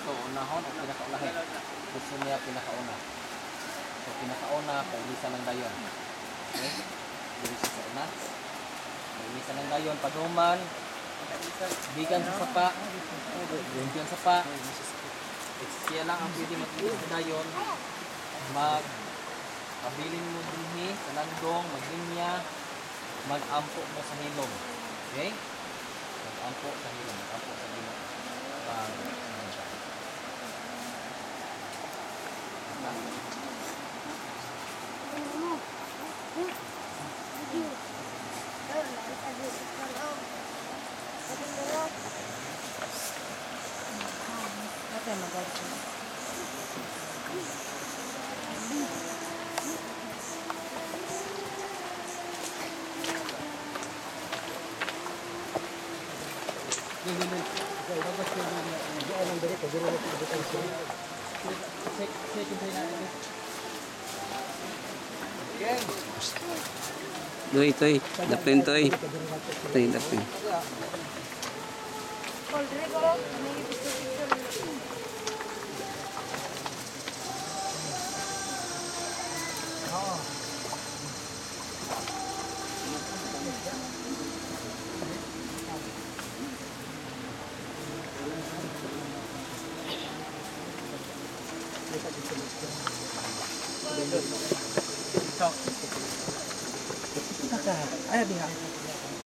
gusto unahon o pinakaulahin? Gusto niya pinakauna. So pinakauna, pailisan ng dayon. Okay? Pailisan sa una. Pailisan ng dayon, paduman. Bigan sa sapa. Bigan sa sapa. Siya lang ang pwede mag-ilis sa dayon. Pabilin mo dinhi sa landong, maglinya, mag-ampo mo sa hilom. Okay? Mag-ampo sa hilom, mag-ampo sa hilom. Apa yang magaling? Toy, toy. Dapin, toy. Toy, dapin. Ayo dia.